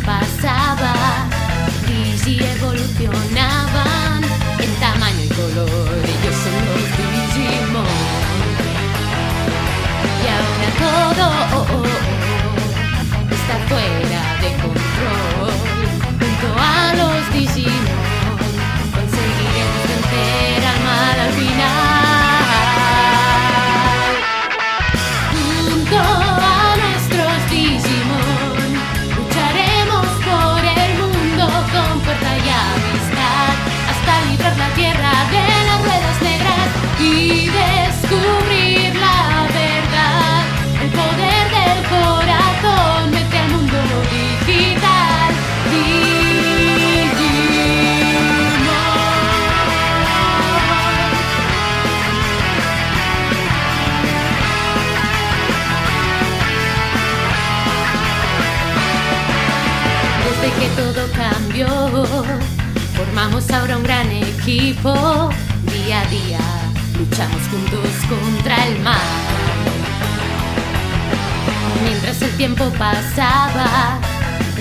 pasaba, Digi evolucionaban en tamaño y color. Ellos son los Digimon. Y ahora todo está fuera de control. Junto a los Digimon conseguiremos vencer al mal al final. Junto a nuestros Digimon lucharemos por el mundo con fuerza y amistad hasta librar la tierra de las ruedas negras y descubrir la verdad. El poder del corazón mete al mundo digital. Digimon. Desde que todo cambió, formamos ahora un gran equipo. Día a día luchamos juntos contra el mal. Mientras el tiempo pasaba,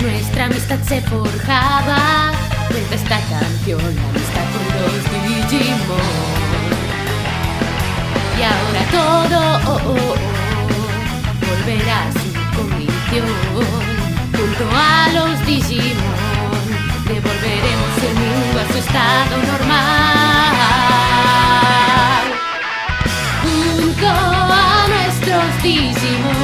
nuestra amistad se forjaba. Cuenta esta canción, la amistad con los Digimon. Y ahora todo volverá a su condición. Junto a los Digimon devolveremos el mundo a su estado normal. Junto a nuestros Digimon